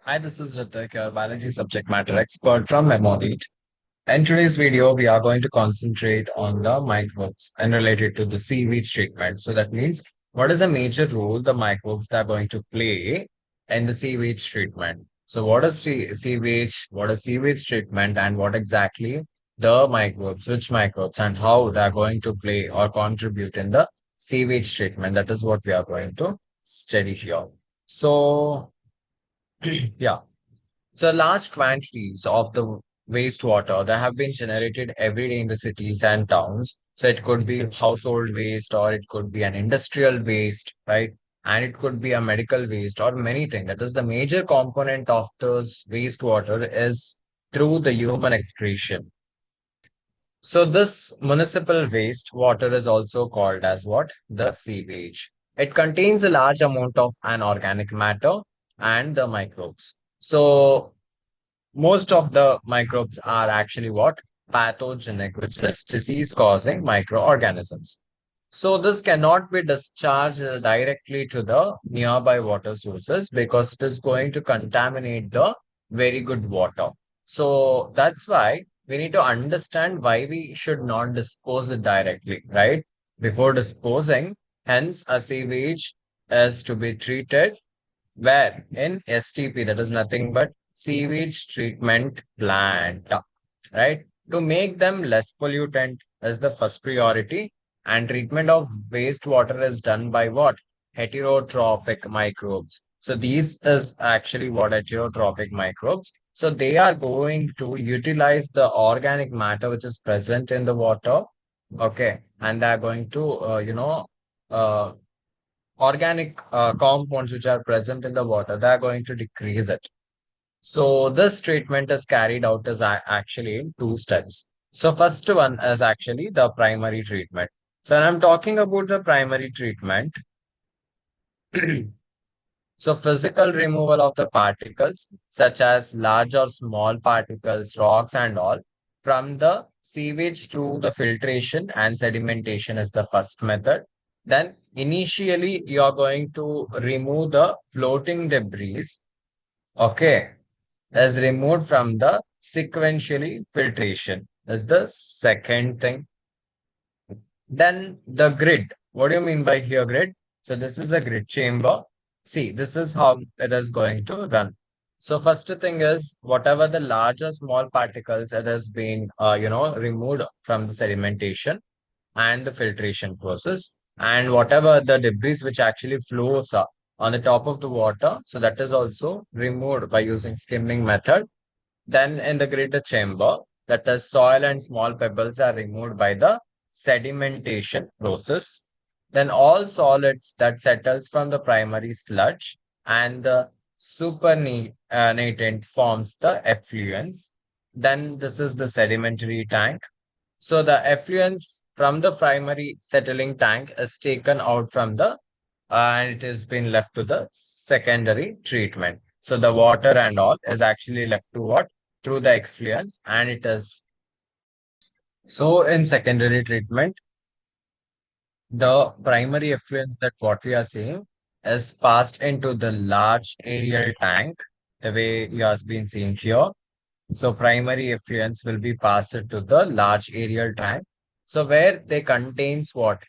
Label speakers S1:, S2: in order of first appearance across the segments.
S1: Hi, this is Ritik, your biology subject matter expert from MEMONEET. In today's video, we are going to concentrate on the microbes and related to the sewage treatment. So that means what is the major role the microbes are going to play in the sewage treatment? So what is sewage, what is sewage treatment, and what exactly the microbes, which microbes, and how they are going to play or contribute in the sewage treatment? That is what we are going to study here. So yeah. So large quantities of the wastewater that have been generated every day in the cities and towns. So it could be household waste or it could be an industrial waste, right? And it could be a medical waste or many things. That is the major component of those wastewater is through the human excretion. So this municipal waste water is also called as what? The sewage. It contains a large amount of anorganic matter and the microbes. So most of the microbes are actually what? Pathogenic, which is disease causing microorganisms. So this cannot be discharged directly to the nearby water sources because it is going to contaminate the very good water. So that's why we need to understand why we should not dispose it directly, right? Before disposing, hence a sewage is to be treated where in STP, that is nothing but sewage treatment plant, right? To make them less pollutant is the first priority. And treatment of wastewater is done by what? Heterotrophic microbes. So these is actually what heterotrophic microbes. So they are going to utilize the organic matter which is present in the water. Okay. And they are going to, uh, organic compounds which are present in the water, they are going to decrease it. So this treatment is carried out as actually in two steps. So first one is actually the primary treatment. So when I'm talking about the primary treatment, so physical removal of the particles such as large or small particles, rocks and all from the sewage through the filtration and sedimentation is the first method. Then initially you are going to remove the floating debris, okay, as removed from the sequentially filtration is the second thing. Then the grid. What do you mean by here grid? So this is a grid chamber. See, this is how it is going to run. So first thing is whatever the large or small particles that has been removed from the sedimentation and the filtration process, and whatever the debris which actually flows up on the top of the water, so that is also removed by using skimming method. Then in the greater chamber, that is soil and small pebbles are removed by the sedimentation process. Then all solids that settles from the primary sludge and the supernatant forms the effluents. Then this is the sedimentary tank. So the effluents from the primary settling tank is taken out from the and it has been left to the secondary treatment. So the water and all is actually left to what? Through the effluents and it is. So in secondary treatment, the primary effluents that what we are seeing is passed into the large aerial tank, the way you have been seeing here. So primary effluents will be passed to the large aerial tank. So where they contains what?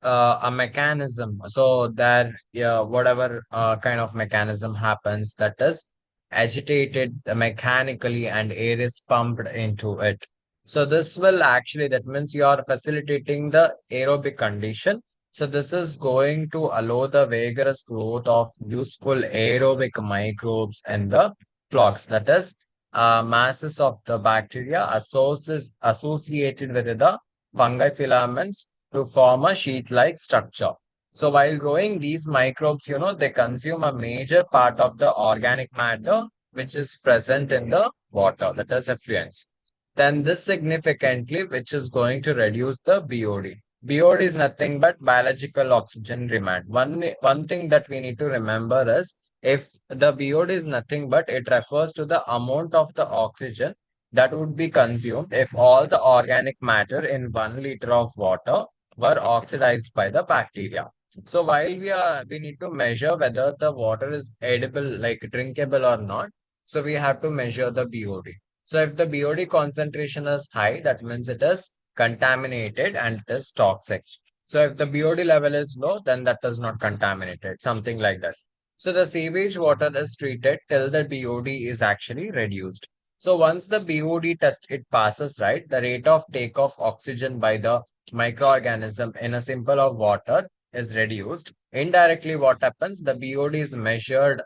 S1: A mechanism. So that yeah, whatever kind of mechanism happens that is agitated mechanically and air is pumped into it. So this will actually that means you are facilitating the aerobic condition. So this is going to allow the vigorous growth of useful aerobic microbes and the flocks. That is masses of the bacteria associated with the fungi filaments to form a sheet-like structure. So while growing these microbes, they consume a major part of the organic matter which is present in the water, that is effluents. Then this significantly, which is going to reduce the BOD. BOD is nothing but biological oxygen demand. One thing that we need to remember is if the BOD is nothing but it refers to the amount of the oxygen that would be consumed if all the organic matter in 1 liter of water were oxidized by the bacteria. So while we need to measure whether the water is edible, like drinkable or not. So we have to measure the BOD. So if the BOD concentration is high, that means it is contaminated and it is toxic. So if the BOD level is low, then that is not contaminated, something like that. So the sewage water is treated till the BOD is actually reduced. So once the BOD test it passes, right, the rate of take of oxygen by the microorganism in a sample of water is reduced. Indirectly, what happens? The BOD is measure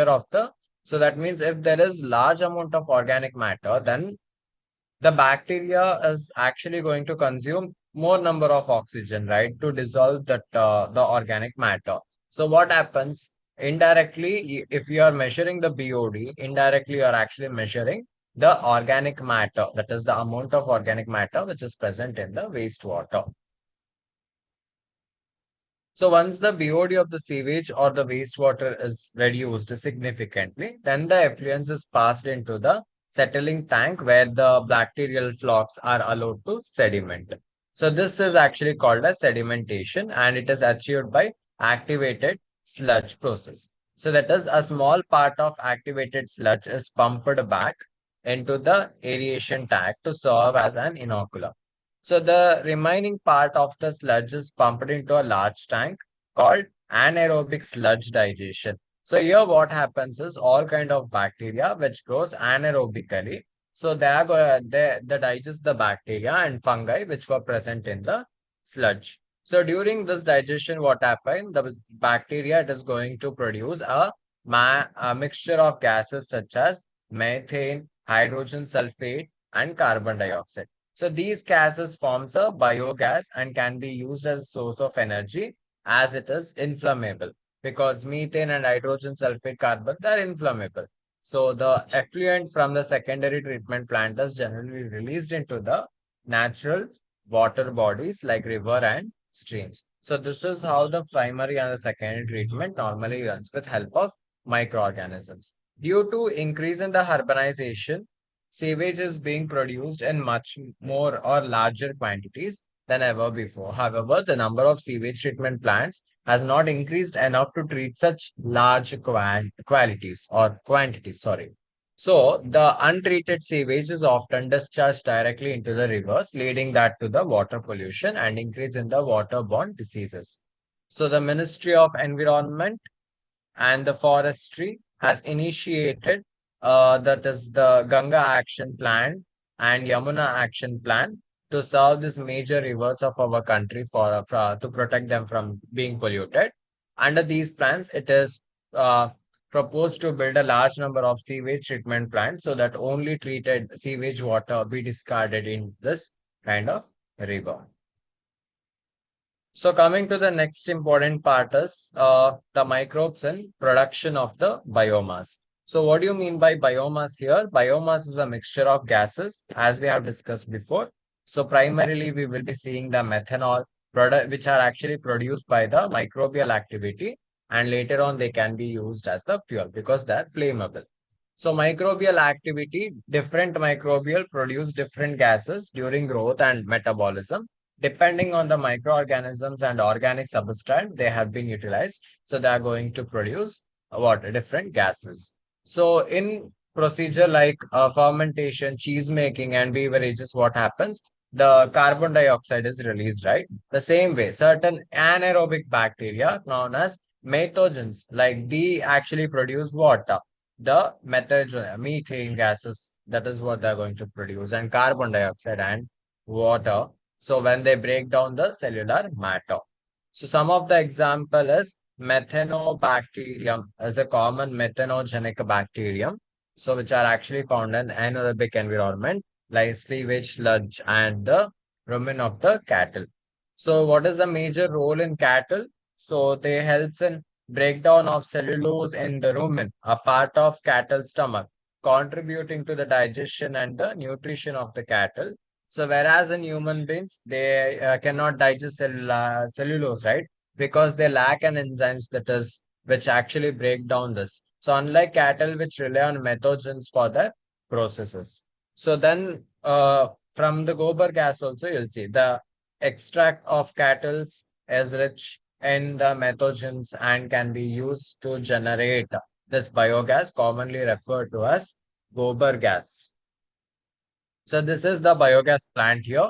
S1: of the, so that means if there is large amount of organic matter, then the bacteria is actually going to consume more number of oxygen, right, to dissolve that the organic matter. So what happens? Indirectly, if you are measuring the BOD, indirectly you are actually measuring the organic matter, that is the amount of organic matter which is present in the wastewater. So once the BOD of the sewage or the wastewater is reduced significantly, then the effluence is passed into the settling tank where the bacterial flocks are allowed to sediment. So this is actually called as sedimentation and it is achieved by activated sludge process. So that is a small part of activated sludge is pumped back into the aeration tank to serve as an inoculant. So the remaining part of the sludge is pumped into a large tank called anaerobic sludge digestion. So here what happens is all kind of bacteria which grows anaerobically. So they digest the bacteria and fungi which were present in the sludge. So during this digestion, what happened? The bacteria it is going to produce a mixture of gases such as methane, hydrogen sulfate, and carbon dioxide. So these gases forms a biogas and can be used as a source of energy as it is inflammable because methane and hydrogen sulfate carbon they are inflammable. So the effluent from the secondary treatment plant is generally released into the natural water bodies like river and streams. So this is how the primary and the secondary treatment normally runs with help of microorganisms. Due to increase in the urbanization, sewage is being produced in much more or larger quantities than ever before. However, the number of sewage treatment plants has not increased enough to treat such large qualities or quantities. Sorry. So the untreated sewage is often discharged directly into the rivers, leading that to the water pollution and increase in the waterborne diseases. So the Ministry of Environment and the forestry has initiated that is the Ganga Action Plan and Yamuna Action Plan to serve these major rivers of our country for to protect them from being polluted. Under these plans, it is proposed to build a large number of sewage treatment plants so that only treated sewage water be discarded in this kind of river. So coming to the next important part is the microbes and production of the biomass. So what do you mean by biomass here? Biomass is a mixture of gases as we have discussed before. So primarily we will be seeing the methanol product which are actually produced by the microbial activity and later on they can be used as the fuel because they are flammable. So microbial activity, different microbial produce different gases during growth and metabolism depending on the microorganisms and organic substrate they have been utilized. So they are going to produce what different gases. So in procedure like fermentation, cheese making, and beverages, what happens? The carbon dioxide is released, right? The same way, certain anaerobic bacteria known as methogens, like they actually produce water. The methane gases, that is what they're going to produce, and carbon dioxide and water so when they break down the cellular matter. So some of the example is methanobacterium is a common methanogenic bacterium. So which are actually found in anaerobic environment like sewage, sludge, and the rumen of the cattle. So what is the major role in cattle? So they helps in breakdown of cellulose in the rumen, a part of cattle stomach, contributing to the digestion and the nutrition of the cattle. So whereas in human beings, they cannot digest cellulose, right? Because they lack an enzymes that is which actually break down this. So unlike cattle, which rely on methogens for their processes. So then from the gobar gas also, you'll see the extract of cattle is rich in the methogens and can be used to generate this biogas, commonly referred to as gobar gas. So this is the biogas plant here.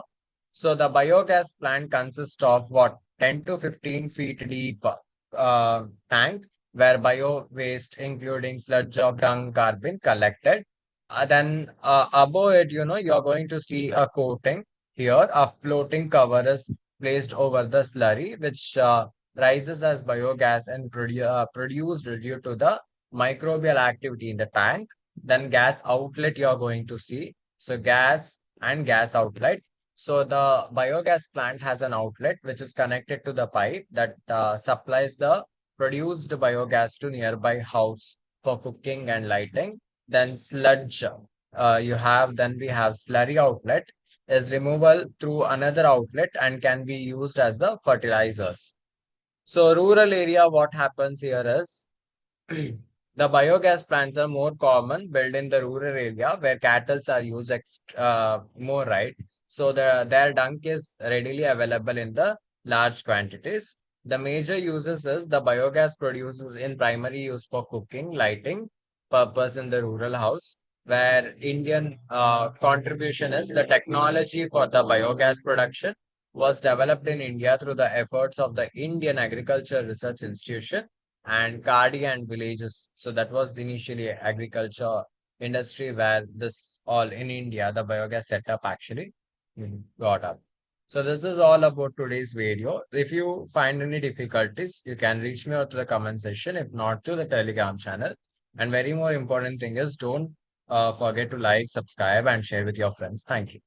S1: So the biogas plant consists of what 10 to 15 feet deep tank where bio waste, including sludge of dung, carbon collected. Then above it, you're going to see a coating here. A floating cover is placed over the slurry, which rises as biogas and produced due to the microbial activity in the tank. Then gas outlet you're going to see. So gas and gas outlet. So the biogas plant has an outlet which is connected to the pipe that supplies the produced biogas to nearby house for cooking and lighting. Then sludge, then we have slurry outlet is removal through another outlet and can be used as the fertilizers. So rural area, what happens here is the biogas plants are more common built in the rural area where cattle are used more, right? So their dung is readily available in the large quantities. The major uses is the biogas produces in primary use for cooking, lighting purpose in the rural house, where Indian contribution is the technology for the biogas production was developed in India through the efforts of the Indian Agriculture Research Institution and Kadi and villages. So that was initially agriculture industry where this all in India, the biogas setup actually got up. So this is all about today's video. If you find any difficulties, you can reach me out to the comment section, if not to the Telegram channel. And very more important thing is don't forget to like, subscribe, and share with your friends. Thank you.